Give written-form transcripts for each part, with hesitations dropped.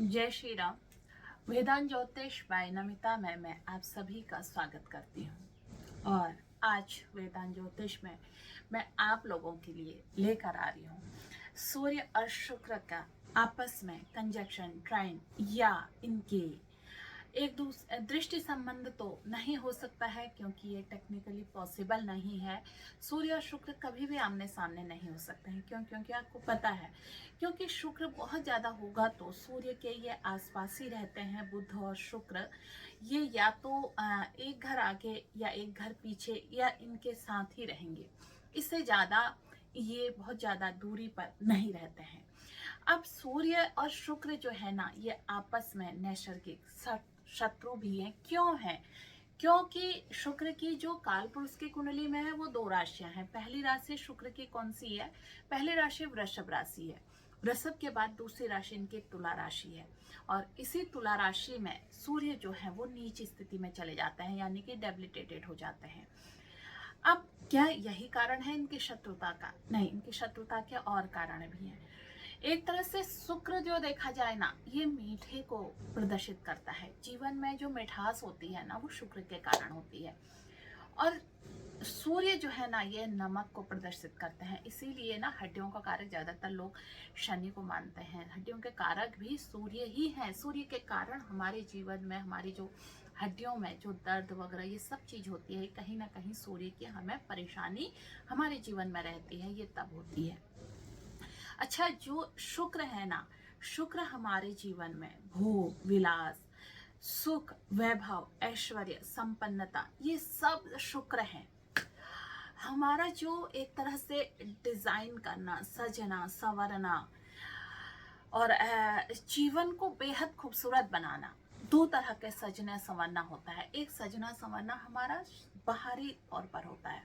जय श्री राम। वेदांत ज्योतिष बाय नमिता में मैं आप सभी का स्वागत करती हूँ। और आज वेदांत ज्योतिष में मैं आप लोगों के लिए लेकर आ रही हूँ सूर्य और शुक्र का आपस में कंजक्शन ट्राइन या इनके एक दूसरे दृष्टि संबंध तो नहीं हो सकता है, क्योंकि ये टेक्निकली पॉसिबल नहीं है। सूर्य और शुक्र कभी भी आमने सामने नहीं हो सकते हैं। क्योंकि आपको पता है, क्योंकि शुक्र बहुत ज़्यादा होगा तो सूर्य के ये आसपास ही रहते हैं। बुध और शुक्र ये या तो एक घर आगे या एक घर पीछे या इनके साथ ही रहेंगे। इससे ज़्यादा ये बहुत ज़्यादा दूरी पर नहीं रहते हैं। अब सूर्य और शुक्र जो है ना, ये आपस में नैसर्गिक शत्रु भी हैं। क्यों है? क्योंकि शुक्र की जो काल पुरुष की कुंडली में है वो दो राशियां हैं। पहली राशि शुक्र की कौन सी है? पहली राशि वृषभ राशि है। वृषभ के बाद दूसरी राशि इनकी तुला राशि है। और इसी तुला राशि में सूर्य जो है वो नीच स्थिति में चले जाते हैं, यानी कि डेबिलिटेटेड हो जाते हैं। अब क्या यही कारण है इनकी शत्रुता का? नहीं, इनकी शत्रुता के और कारण भी हैं। एक तरह से शुक्र जो देखा जाए ना, ये मीठे को प्रदर्शित करता है। जीवन में जो मिठास होती है ना, वो शुक्र के कारण होती है। और सूर्य जो है ना, ये नमक को प्रदर्शित करते हैं। इसीलिए ना हड्डियों का कारक ज्यादातर लोग शनि को मानते हैं। हड्डियों के कारक भी सूर्य ही हैं। सूर्य के कारण हमारे जीवन में, हमारी जो हड्डियों में जो दर्द वगैरह ये सब चीज होती है, कहीं ना कहीं सूर्य की हमें परेशानी हमारे जीवन में रहती है, ये तब होती है। अच्छा, जो शुक्र है ना, शुक्र हमारे जीवन में भोग विलास, सुख, वैभव, ऐश्वर्य, संपन्नता, ये सब शुक्र है। हमारा जो एक तरह से डिजाइन करना, सजना संवरना और जीवन को बेहद खूबसूरत बनाना, दो तरह के सजना संवरना होता है। एक सजना संवरना हमारा बाहरी तौर पर होता है,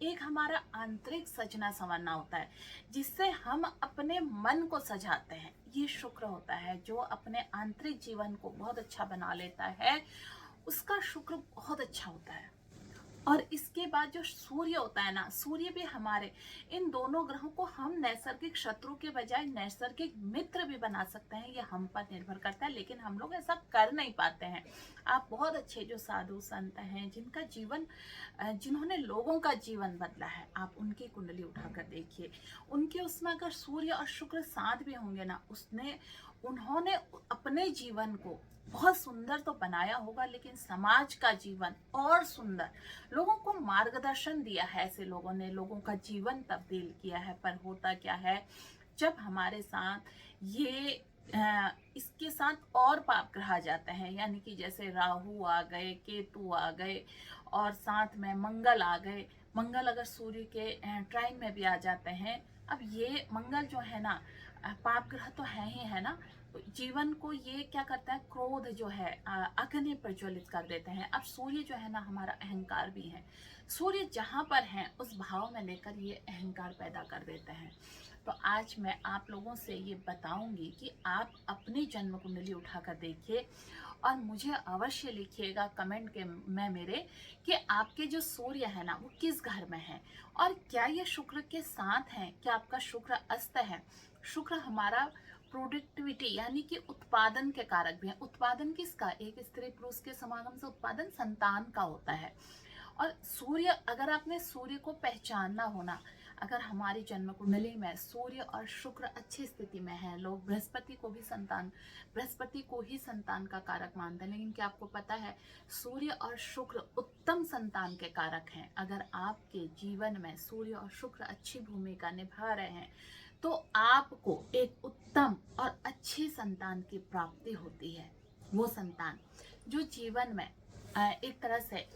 एक हमारा आंतरिक सजना संवरना होता है, जिससे हम अपने मन को सजाते हैं। ये शुक्र होता है जो अपने आंतरिक जीवन को बहुत अच्छा बना लेता है, उसका शुक्र बहुत अच्छा होता है। और इसके बाद जो सूर्य होता है ना, सूर्य भी हमारे, इन दोनों ग्रहों को हम नैसर्गिक शत्रु के बजाय नैसर्गिक मित्र भी बना सकते हैं। ये हम पर निर्भर करता है, लेकिन हम लोग ऐसा कर नहीं पाते हैं। आप बहुत अच्छे जो साधु संत हैं, जिनका जीवन, जिन्होंने लोगों का जीवन बदला है, आप उनकी कुंडली उठाकर देखिए। उनके उसमें अगर सूर्य और शुक्र साथ भी होंगे ना, उन्होंने अपने जीवन को बहुत सुंदर तो बनाया होगा, लेकिन समाज का जीवन और सुंदर, लोगों को मार्गदर्शन दिया है। ऐसे लोगों ने लोगों का जीवन तब्दील किया है। पर होता क्या है, जब हमारे साथ ये इसके साथ और पाप ग्रह आ जाते हैं, यानी कि जैसे राहु आ गए, केतु आ गए और साथ में मंगल आ गए। मंगल अगर सूर्य के ट्राइन में भी आ जाते हैं। अब ये मंगल जो है ना, पाप ग्रह तो है ही है ना, जीवन को ये क्या करता है, क्रोध जो है अग्नि प्रज्वलित कर देते हैं। अब सूर्य जो है ना, हमारा अहंकार भी है। सूर्य जहां पर है उस भाव में लेकर ये अहंकार पैदा कर देते हैं। तो आज मैं आप लोगों से ये बताऊंगी कि आप अपनी जन्म कुंडली उठाकर देखिए और मुझे अवश्य लिखिएगा कमेंट के में मेरे, कि आपके जो सूर्य है ना, वो किस घर में है और क्या ये शुक्र के साथ है, क्या आपका शुक्र अस्त है। शुक्र हमारा प्रोडक्टिविटी यानी कि उत्पादन के कारक भी है। उत्पादन किसका? एक स्त्री पुरुष के समागम से उत्पादन संतान का होता है। और सूर्य, अगर आपने सूर्य को पहचानना होना, अगर हमारी जन्म कुंडली में सूर्य और शुक्र अच्छी स्थिति में है, लोग बृहस्पति को ही संतान का कारक मानते हैं, लेकिन क्या आपको पता है, सूर्य और शुक्र उत्तम संतान के कारक हैं। अगर आपके जीवन में सूर्य और शुक्र अच्छी भूमिका निभा रहे हैं, तो आपको एक उत्तम और अच्छी संतान की प्राप्ति होती है। वो संतान जो जीवन में एक तरह से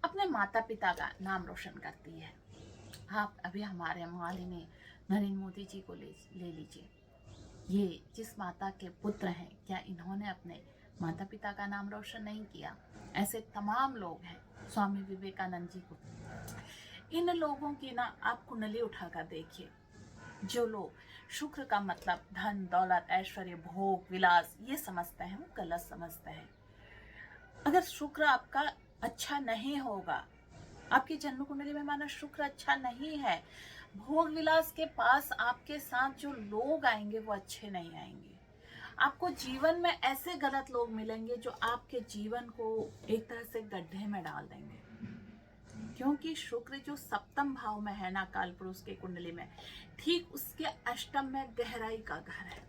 अपने माता पिता का नाम रोशन करती है। आप अभी हमारे माननीय नरेंद्र मोदी जी को ले लीजिए। ये जिस माता के पुत्र हैं, क्या इन्होंने अपने माता पिता का नाम रोशन नहीं किया? ऐसे तमाम लोग हैं, स्वामी विवेकानंद जी को। इन लोगों की ना आप कुंडली उठाकर देखिए। जो लोग शुक्र का मतलब धन दौलत ऐश्वर्य भोग विलास ये समझते हैं, वो गलत समझते हैं। अगर शुक्र आपका अच्छा नहीं होगा, आपकी जन्म कुंडली में माना शुक्र अच्छा नहीं है, भोग विलास के पास आपके साथ जो लोग आएंगे वो अच्छे नहीं आएंगे। आपको जीवन में ऐसे गलत लोग मिलेंगे जो आपके जीवन को एक तरह से गड्ढे में डाल देंगे, क्योंकि शुक्र जो सप्तम भाव में है ना काल पुरुष के कुंडली में, ठीक उसके अष्टम में गहराई का घर है।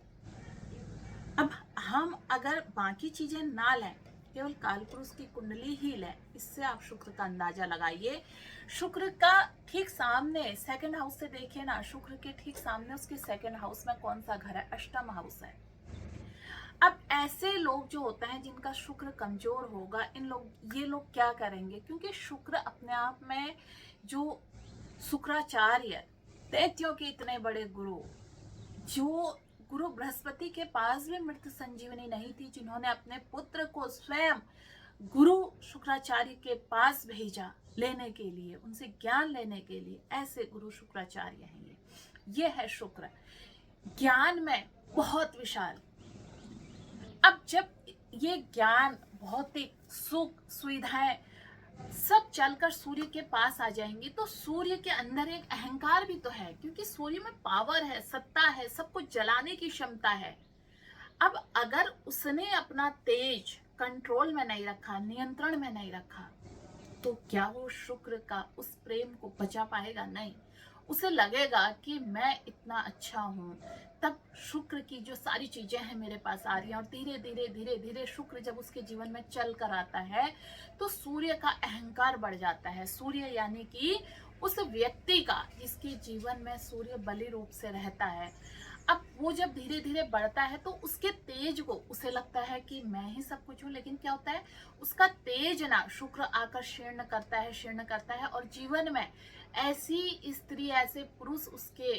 अब हम अगर बाकी चीजें ना लें, केवल काल पुरुष की कुंडली ही लें, इससे आप शुक्र का अंदाजा लगाइए। शुक्र का ठीक सामने सेकंड हाउस से देखिए ना, शुक्र के ठीक सामने उसके सेकंड हाउस में कौन सा घर है? अष्टम हाउस है। अब ऐसे लोग जो होते हैं जिनका शुक्र कमजोर होगा, ये लोग क्या करेंगे? क्योंकि शुक्र अपने आप में जो शुक्राचार्य, दैत्यों के इतने बड़े गुरु, जो गुरु बृहस्पति के पास भी मृत संजीवनी नहीं थी, जिन्होंने अपने पुत्र को स्वयं गुरु शुक्राचार्य के पास भेजा लेने के लिए, उनसे ज्ञान लेने के लिए, ऐसे गुरु शुक्राचार्य हैं ये है शुक्र, ज्ञान में बहुत विशाल। अब जब ये ज्ञान, भौतिक सुख, सुविधाएं सब चलकर सूर्य के पास आ जाएंगी, तो सूर्य के अंदर एक अहंकार भी तो है, क्योंकि सूर्य में पावर है, सत्ता है, सब कुछ जलाने की क्षमता है। अब अगर उसने अपना तेज कंट्रोल में नहीं रखा, नियंत्रण में नहीं रखा, तो क्या वो शुक्र का उस प्रेम को बचा पाएगा? नहीं। उसे लगेगा कि मैं इतना अच्छा हूं, तब शुक्र की जो सारी चीजें हैं मेरे पास आ रही हैं, और धीरे धीरे धीरे धीरे शुक्र जब उसके जीवन में चल कर आता है, तो सूर्य का अहंकार बढ़ जाता है। सूर्य यानी कि उस व्यक्ति का जिसके जीवन में सूर्य बलि रूप से रहता है, अब वो जब धीरे धीरे बढ़ता है तो उसके तेज को, उसे लगता है कि मैं ही सब कुछ हूँ, लेकिन क्या होता है, उसका तेज ना शुक्र आकर शीर्ण करता है, और जीवन में ऐसी स्त्री, ऐसे पुरुष उसके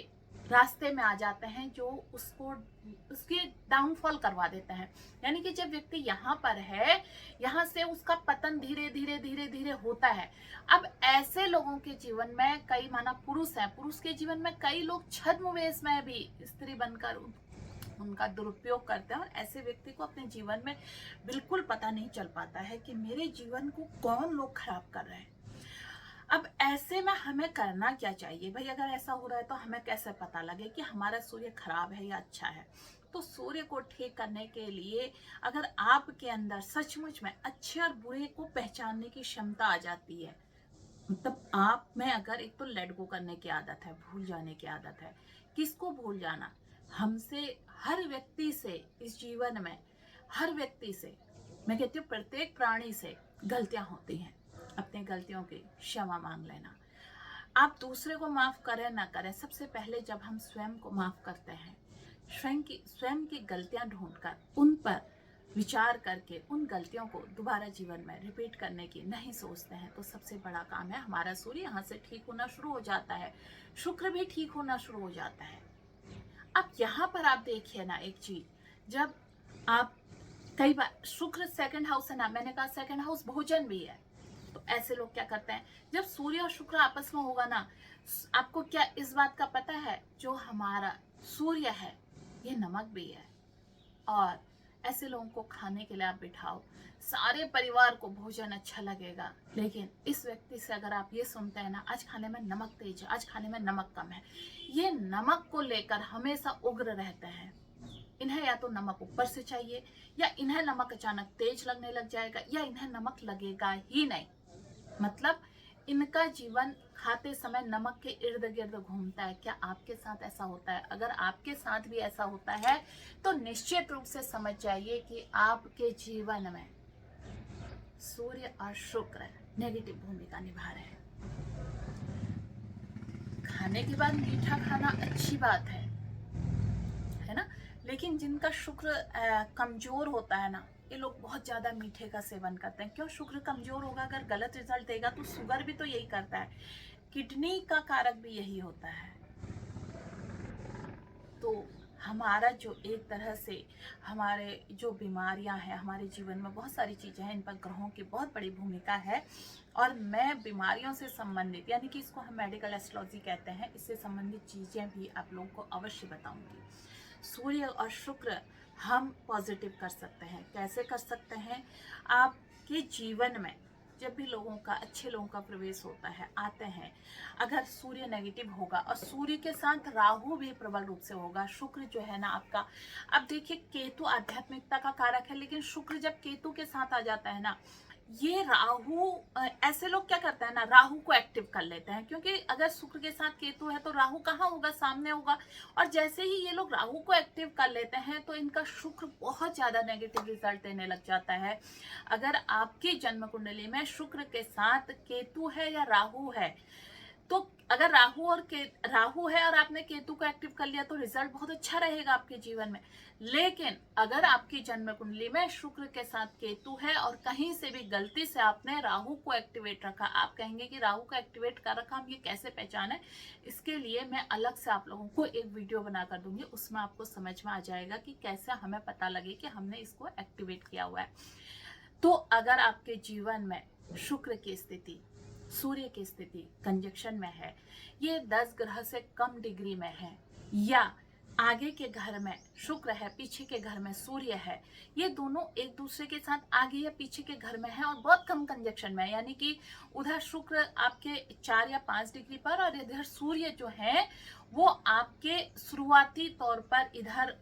रास्ते में आ जाते हैं जो उसके डाउनफॉल करवा देते हैं। यानी कि जब व्यक्ति यहाँ पर है, यहाँ से उसका पतन धीरे धीरे धीरे धीरे होता है। अब ऐसे लोगों के जीवन में कई, माना पुरुष है, पुरुष के जीवन में कई लोग छद्मवेश में भी स्त्री बनकर उनका दुरुपयोग करते हैं, और ऐसे व्यक्ति को अपने जीवन में बिल्कुल पता नहीं चल पाता है कि मेरे जीवन को कौन लोग खराब कर रहे हैं। अब ऐसे में हमें करना क्या चाहिए भाई? अगर ऐसा हो रहा है तो हमें कैसे पता लगे कि हमारा सूर्य खराब है या अच्छा है? तो सूर्य को ठीक करने के लिए अगर आपके अंदर सचमुच में अच्छे और बुरे को पहचानने की क्षमता आ जाती है, मतलब आप में अगर एक तो लेट गो करने की आदत है, भूल जाने की आदत है। किसको भूल जाना? हमसे, हर व्यक्ति से इस जीवन में, हर व्यक्ति से, मैं कहती हूँ प्रत्येक प्राणी से गलतियां होती हैं। अपने गलतियों की क्षमा मांग लेना। आप दूसरे को माफ करें ना करें, सबसे पहले जब हम स्वयं को माफ करते हैं, स्वयं की गलतियां ढूंढकर उन पर विचार करके उन गलतियों को दोबारा जीवन में रिपीट करने की नहीं सोचते हैं, तो सबसे बड़ा काम है हमारा सूर्य यहाँ से ठीक होना शुरू हो जाता है, शुक्र भी ठीक होना शुरू हो जाता है। अब यहाँ पर आप देखिए ना एक चीज, जब आप कई बार शुक्र सेकंड हाउस है ना, मैंने कहा सेकंड हाउस भोजन भी है, तो ऐसे लोग क्या करते हैं, जब सूर्य और शुक्र आपस में होगा ना, आपको क्या इस बात का पता है, जो हमारा सूर्य है ये नमक भी है, और ऐसे लोगों को खाने के लिए आप बिठाओ, सारे परिवार को भोजन अच्छा लगेगा। लेकिन इस व्यक्ति से अगर आप ये सुनते हैं ना, आज खाने में नमक तेज है, आज खाने में नमक कम है, ये नमक को लेकर हमेशा उग्र रहते हैं। इन्हें या तो नमक ऊपर से चाहिए, या इन्हें नमक अचानक तेज लगने लग जाएगा, या इन्हें नमक लगेगा ही नहीं। मतलब इनका जीवन खाते समय नमक के इर्द गिर्द घूमता है। क्या आपके साथ ऐसा होता है? अगर आपके साथ भी ऐसा होता है तो निश्चित रूप से समझ जाइए कि आपके जीवन में सूर्य और शुक्र नेगेटिव भूमिका निभा रहे हैं। खाने के बाद मीठा खाना अच्छी बात है ना, लेकिन जिनका शुक्र कमजोर होता है ना, ये लोग बहुत ज्यादा मीठे का सेवन करते हैं। क्यों? शुक्र कमजोर होगा, अगर गलत रिजल्ट देगा तो शुगर भी तो यही करता है, किडनी का कारक भी यही होता है। तो हमारा जो एक तरह से हमारे जो बीमारियां हैं, हमारे जीवन में बहुत सारी चीजें हैं, इन पर ग्रहों की बहुत बड़ी भूमिका है। और मैं बीमारियों से संबंधित, यानी कि इसको हम मेडिकल एस्ट्रोलॉजी कहते हैं, इससे संबंधित चीजें भी आप लोगों को अवश्य बताऊंगी। सूर्य और शुक्र हम पॉजिटिव कर सकते हैं। कैसे कर सकते हैं? आपके जीवन में जब भी लोगों का, अच्छे लोगों का प्रवेश होता है, आते हैं, अगर सूर्य नेगेटिव होगा और सूर्य के साथ राहु भी प्रबल रूप से होगा, शुक्र जो है ना आपका, अब देखिए केतु आध्यात्मिकता का कारक है, लेकिन शुक्र जब केतु के साथ आ जाता है ना, ये राहु, ऐसे लोग क्या करते हैं ना, राहु को एक्टिव कर लेते हैं, क्योंकि अगर शुक्र के साथ केतु है तो राहु कहाँ होगा, सामने होगा। और जैसे ही ये लोग राहु को एक्टिव कर लेते हैं तो इनका शुक्र बहुत ज्यादा नेगेटिव रिजल्ट देने लग जाता है। अगर आपकी जन्म कुंडली में शुक्र के साथ केतु है या राहु है, तो अगर राहु है और आपने केतु को एक्टिव कर लिया तो रिजल्ट बहुत अच्छा रहेगा आपके जीवन में। लेकिन अगर आपकी जन्म कुंडली में शुक्र के साथ केतु है और कहीं से भी गलती से आपने राहु को एक्टिवेट रखा, आप कहेंगे कि राहु को एक्टिवेट कर रखा, हम ये कैसे पहचाने? इसके लिए मैं अलग से आप लोगों को एक वीडियो बना कर दूंगी, उसमें आपको समझ में आ जाएगा कि कैसे हमें पता लगे कि हमने इसको एक्टिवेट किया हुआ है। तो अगर आपके जीवन में शुक्र की स्थिति, सूर्य की स्थिति कंजक्शन में है, ये 10 ग्रह से कम डिग्री में है, या आगे के घर में शुक्र है, पीछे के घर में सूर्य है, ये दोनों एक दूसरे के साथ आगे या पीछे के घर में है और बहुत कम कंजक्शन में है, यानी कि उधर शुक्र आपके 4 या 5 डिग्री पर और इधर सूर्य जो है वो आपके शुरुआती तौर पर इधर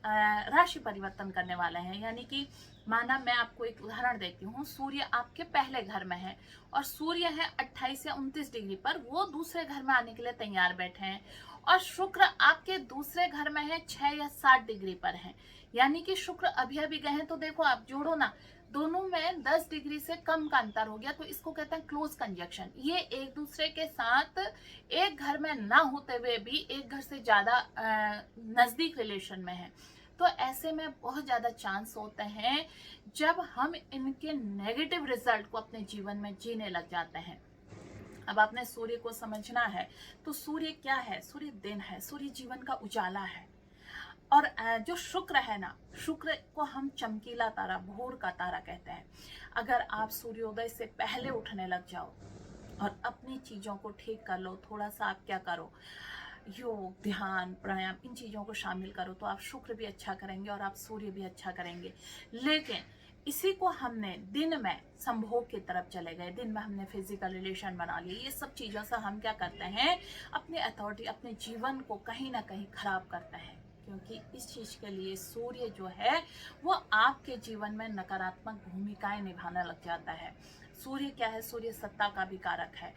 राशि परिवर्तन करने वाले हैं। यानी कि माना, मैं आपको एक उदाहरण देती हूँ, सूर्य आपके पहले घर में है और सूर्य है 28 या 29 डिग्री पर, वो दूसरे घर में आने के लिए तैयार बैठे हैं, और शुक्र आपके दूसरे घर में है 6 या 7 डिग्री पर है, यानी कि शुक्र अभी अभी गए हैं। तो देखो आप जोड़ो ना, दोनों में 10 डिग्री से कम का अंतर हो गया, तो इसको कहते हैं क्लोज कंजक्शन। ये एक दूसरे के साथ एक घर में ना होते हुए भी एक घर से ज्यादा नजदीक रिलेशन में है। तो ऐसे में बहुत ज्यादा चांस होते हैं जब हम इनके नेगेटिव रिजल्ट को अपने जीवन में जीने लग जाते हैं। अब आपने सूर्य को समझना है, तो सूर्य क्या है? सूर्य दिन है, सूर्य जीवन का उजाला है। और जो शुक्र है ना, शुक्र को हम चमकीला तारा, भोर का तारा कहते हैं। अगर आप सूर्योदय से पहले उठने लग जाओ और अपनी चीजों को ठीक कर लो, थोड़ा सा आप क्या करो, योग, ध्यान, प्राणायाम, इन चीजों को शामिल करो, तो आप शुक्र भी अच्छा करेंगे और आप सूर्य भी अच्छा करेंगे। लेकिन इसी को हमने दिन में संभोग की तरफ चले गए, दिन में हमने फिजिकल रिलेशन बना लिए, ये सब चीजों से हम क्या करते हैं, अपनी अथॉरिटी, अपने जीवन को कहीं ना कहीं खराब करते हैं। क्योंकि इस चीज के लिए सूर्य जो है वो आपके जीवन में नकारात्मक भूमिकाएं निभाने लग जाता है। सूर्य क्या है? सूर्य सत्ता का भी कारक है।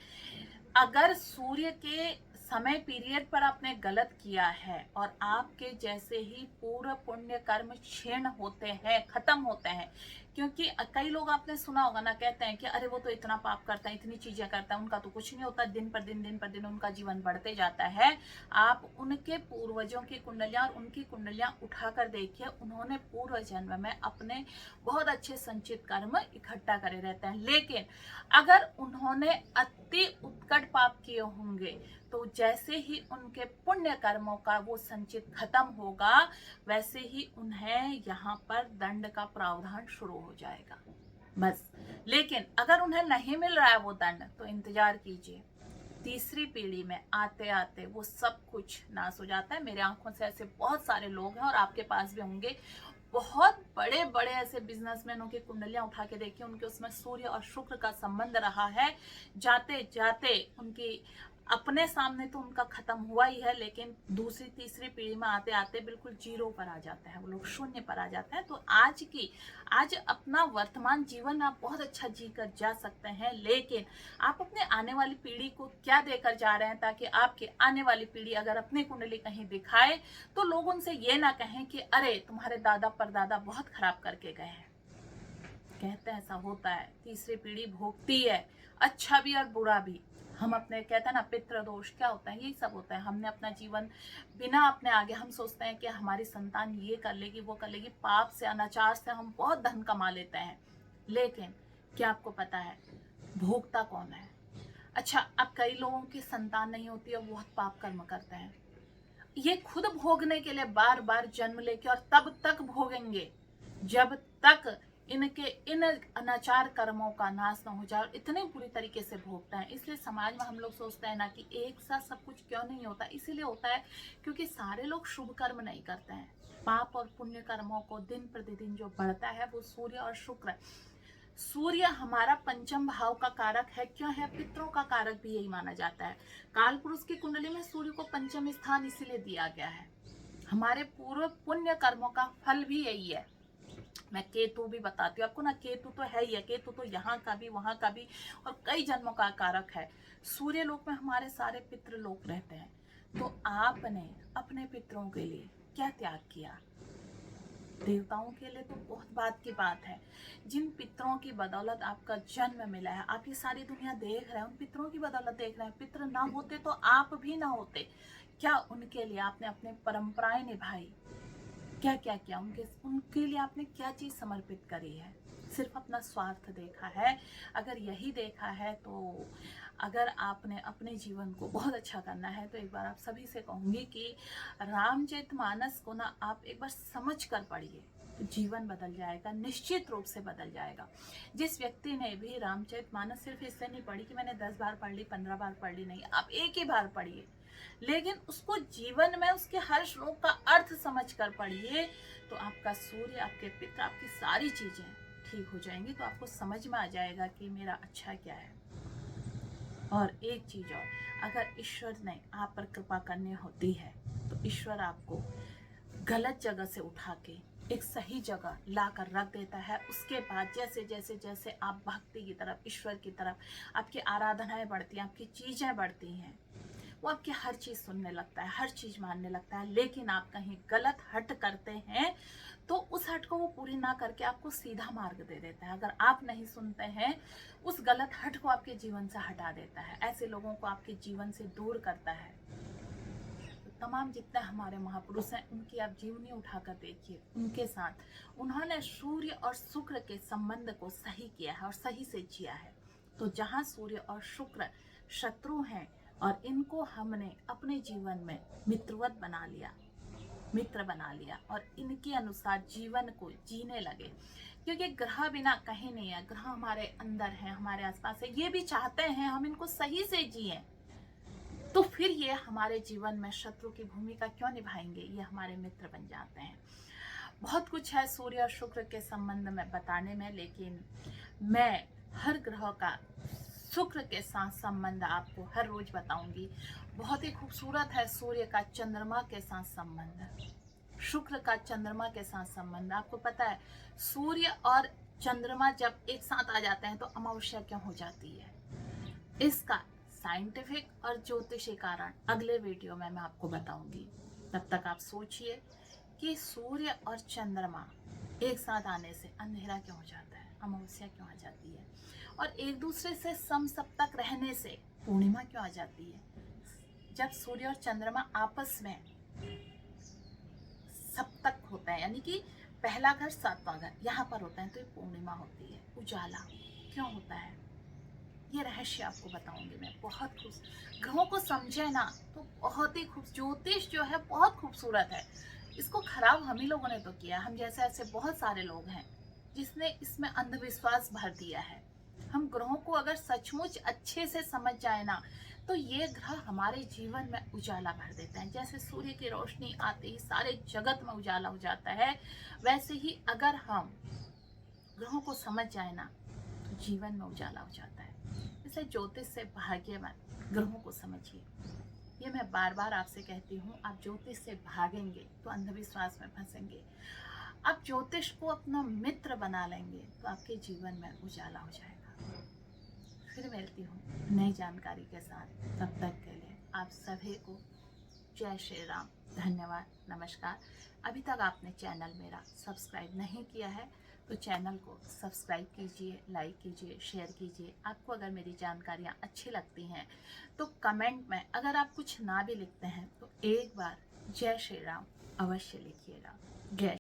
अगर सूर्य के समय पीरियड पर आपने गलत किया है और आपके जैसे ही पूर्ण पुण्य कर्म क्षीण होते हैं, खत्म होते हैं, क्योंकि कई लोग आपने सुना होगा ना, कहते हैं कि अरे वो तो इतना पाप करता है, इतनी चीजें करता है, उनका तो कुछ नहीं होता, दिन पर दिन उनका जीवन बढ़ते जाता है। आप उनके पूर्वजों की कुंडलियां और उनकी कुंडलियां उठाकर देखिए, उन्होंने पूर्व जन्म में अपने बहुत अच्छे संचित कर्म इकट्ठा करे रहते हैं। लेकिन अगर उन्होंने अति उत्कट पाप किए होंगे तो जैसे ही उनके पुण्य कर्मों का वो संचित खत्म होगा, वैसे ही उन्हें यहाँ पर दंड का प्रावधान शुरू हो जाएगा, बस। लेकिन अगर उन्हें नहीं मिल रहा है वो दंड, तो इंतजार कीजिए, तीसरी पीढ़ी में आते आते वो सब कुछ नाश हो जाता है। मेरे आंखों से ऐसे बहुत सारे लोग हैं और आपके पास भी होंगे, बहुत बड़े बड़े ऐसे बिजनेसमैनों की कुंडलियां उठा के देखिए, उनके उसमें सूर्य और शुक्र का संबंध रहा है, जाते जाते उनकी अपने सामने तो उनका खत्म हुआ ही है, लेकिन दूसरी तीसरी पीढ़ी में आते आते बिल्कुल जीरो पर आ जाते हैं, वो लोग शून्य पर आ जाते हैं। तो आज अपना वर्तमान जीवन आप बहुत अच्छा जी कर जा सकते हैं, लेकिन आप अपने आने वाली पीढ़ी को क्या देकर जा रहे हैं, ताकि आपकी आने वाली पीढ़ी अगर अपनी कुंडली कहीं दिखाए तो लोग उनसे ये ना कहें कि अरे तुम्हारे दादा परदादा बहुत खराब करके गए हैं। कहते हैं ऐसा होता है, तीसरी पीढ़ी भोगती है, अच्छा भी और बुरा भी। हम अपने कहते हैं ना, पितृ दोष क्या होता है, यही सब होता है। हमने अपना जीवन बिना अपने आगे, हम सोचते हैं कि हमारी संतान ये कर लेगी वो कर लेगी, पाप से अनाचार से हम बहुत धन कमा लेते हैं, लेकिन क्या आपको पता है भोगता कौन है? अच्छा, अब कई लोगों की संतान नहीं होती और बहुत पाप कर्म करते हैं, ये खुद भोगने के लिए बार बार जन्म लेके, और तब तक भोगेंगे जब तक इनके इन अनाचार कर्मों का नाश न हो जाए, और इतने बुरी तरीके से भोगते हैं। इसलिए समाज में हम लोग सोचते हैं ना कि एक साथ सब कुछ क्यों नहीं होता, इसीलिए होता है क्योंकि सारे लोग शुभ कर्म नहीं करते हैं। पाप और पुण्य कर्मों को दिन प्रतिदिन जो बढ़ता है वो सूर्य और शुक्र सूर्य हमारा पंचम भाव का कारक है। क्यों है? पितरों का कारक भी यही माना जाता है। काल पुरुष की कुंडली में सूर्य को पंचम स्थान इसीलिए दिया गया है। हमारे पूर्व पुण्य कर्मों का फल भी यही है। मैं केतु भी बताती हूँ आपको ना, केतु तो है ही है, केतु तो यहाँ का भी वहां का भी और कई जन्मों का कारक है। सूर्य लोक में हमारे सारे पितृ लोक रहते हैं। तो आपने अपने पितरों के लिए क्या त्याग किया? देवताओं के लिए तो बहुत बात की बात है। जिन पितरों की बदौलत आपका जन्म मिला है, आप ये सारी दुनिया देख रहे हैं, उन पितरों की बदौलत देख रहे हैं। पितर ना होते तो आप भी ना होते। क्या उनके लिए आपने अपनी परंपराएं निभाई? क्या क्या किया उनके लिए? आपने क्या चीज समर्पित करी है? सिर्फ अपना स्वार्थ देखा है? अगर यही देखा है तो अगर आपने अपने जीवन को बहुत अच्छा करना है तो एक बार आप सभी से कहूंगी कि रामचरितमानस को ना आप एक बार समझ कर पढ़िए, तो जीवन बदल जाएगा, निश्चित रूप से बदल जाएगा। जिस व्यक्ति ने भी रामचरितमानस सिर्फ इससे नहीं पढ़ी कि मैंने 10 बार पढ़ ली, 15 बार पढ़ ली, नहीं, आप एक ही बार पढ़िए, लेकिन उसको जीवन में उसके हर श्लोक का अर्थ समझ कर पढ़िए, तो आपका सूर्य, आपके पितर, आपकी सारी चीजें ठीक हो जाएंगी। तो आपको समझ में आ जाएगा कि मेरा अच्छा क्या है। और एक चीज और, अगर ईश्वर ने आप पर कृपा करनी होती है तो ईश्वर आपको गलत जगह से उठा के एक सही जगह ला कर रख देता है। उसके बाद जैसे जैसे जैसे आप भक्ति की तरफ, ईश्वर की तरफ, आपकी आराधनाएं बढ़ती हैं, आपकी चीजें बढ़ती हैं, वो आपकी हर चीज सुनने लगता है, हर चीज मानने लगता है। लेकिन आप कहीं गलत हट करते हैं तो उस हट को वो पूरी ना करके आपको सीधा मार्ग दे देता है। अगर आप नहीं सुनते हैं, उस गलत हट को आपके जीवन से हटा देता है, ऐसे लोगों को आपके जीवन से दूर करता है। तो तमाम जितने हमारे महापुरुष हैं उनकी आप जीवनी उठाकर देखिए, उनके साथ उन्होंने सूर्य और शुक्र के संबंध को सही किया है और सही से जिया है। तो जहाँ सूर्य और शुक्र शत्रु हैं और इनको हमने अपने जीवन में मित्रवत बना लिया, मित्र बना लिया और इनके अनुसार जीवन को जीने लगे, क्योंकि ग्रह बिना कहीं नहीं है, ग्रह हमारे अंदर है, हमारे आसपास है, ये भी चाहते हैं हम इनको सही से जिए, तो फिर ये हमारे जीवन में शत्रु की भूमिका क्यों निभाएंगे? ये हमारे मित्र बन जाते हैं। बहुत कुछ है सूर्य और शुक्र के संबंध में बताने में, लेकिन मैं हर ग्रह का शुक्र के साथ संबंध आपको हर रोज बताऊंगी। बहुत ही खूबसूरत है सूर्य का चंद्रमा के साथ संबंध, शुक्र का चंद्रमा के साथ संबंध। आपको पता है सूर्य और चंद्रमा जब एक साथ आ जाते हैं तो अमावस्या क्यों हो जाती है? इसका साइंटिफिक और ज्योतिषी कारण अगले वीडियो में मैं आपको बताऊंगी। तब तक आप सोचिए कि सूर्य और चंद्रमा एक साथ आने से अंधेरा क्यों हो जाता है, अमावस्या क्यों आ जाती है, और एक दूसरे से समसप्तक रहने से पूर्णिमा क्यों आ जाती है? जब सूर्य और चंद्रमा आपस में सप्तक होता है, यानी कि पहला घर सातवां घर यहाँ पर होता है, तो ये पूर्णिमा होती है, उजाला क्यों होता है? ये रहस्य आपको बताऊंगी मैं। बहुत ग्रहों को समझे ना तो बहुत ही ज्योतिष जो है बहुत खूबसूरत है। इसको खराब हम ही लोगों ने तो किया, हम जैसे ऐसे बहुत सारे लोग हैं जिसने इसमें अंधविश्वास भर दिया है। हम ग्रहों को अगर सचमुच अच्छे से समझ जाए ना तो ये ग्रह हमारे जीवन में उजाला भर देते हैं। जैसे सूर्य की रोशनी आते ही सारे जगत में उजाला हो जाता है, वैसे ही अगर हम ग्रहों को समझ जाए ना तो जीवन में उजाला हो जाता है। इसलिए ज्योतिष से भाग्यवान, ग्रहों को समझिए। ये मैं बार बार आपसे कहती हूँ, आप ज्योतिष से भागेंगे तो अंधविश्वास में फंसेंगे। आप ज्योतिष को अपना मित्र बना लेंगे तो आपके जीवन में उजाला हो जाएगा। फिर मिलती हूँ नई जानकारी के साथ, तब तक के लिए आप सभी को जय श्री राम, धन्यवाद, नमस्कार। अभी तक आपने चैनल मेरा सब्सक्राइब नहीं किया है तो चैनल को सब्सक्राइब कीजिए, लाइक कीजिए, शेयर कीजिए। आपको अगर मेरी जानकारियाँ अच्छी लगती हैं तो कमेंट में अगर आप कुछ ना भी लिखते हैं तो एक बार जय श्री राम अवश्य लिखिएगा। जय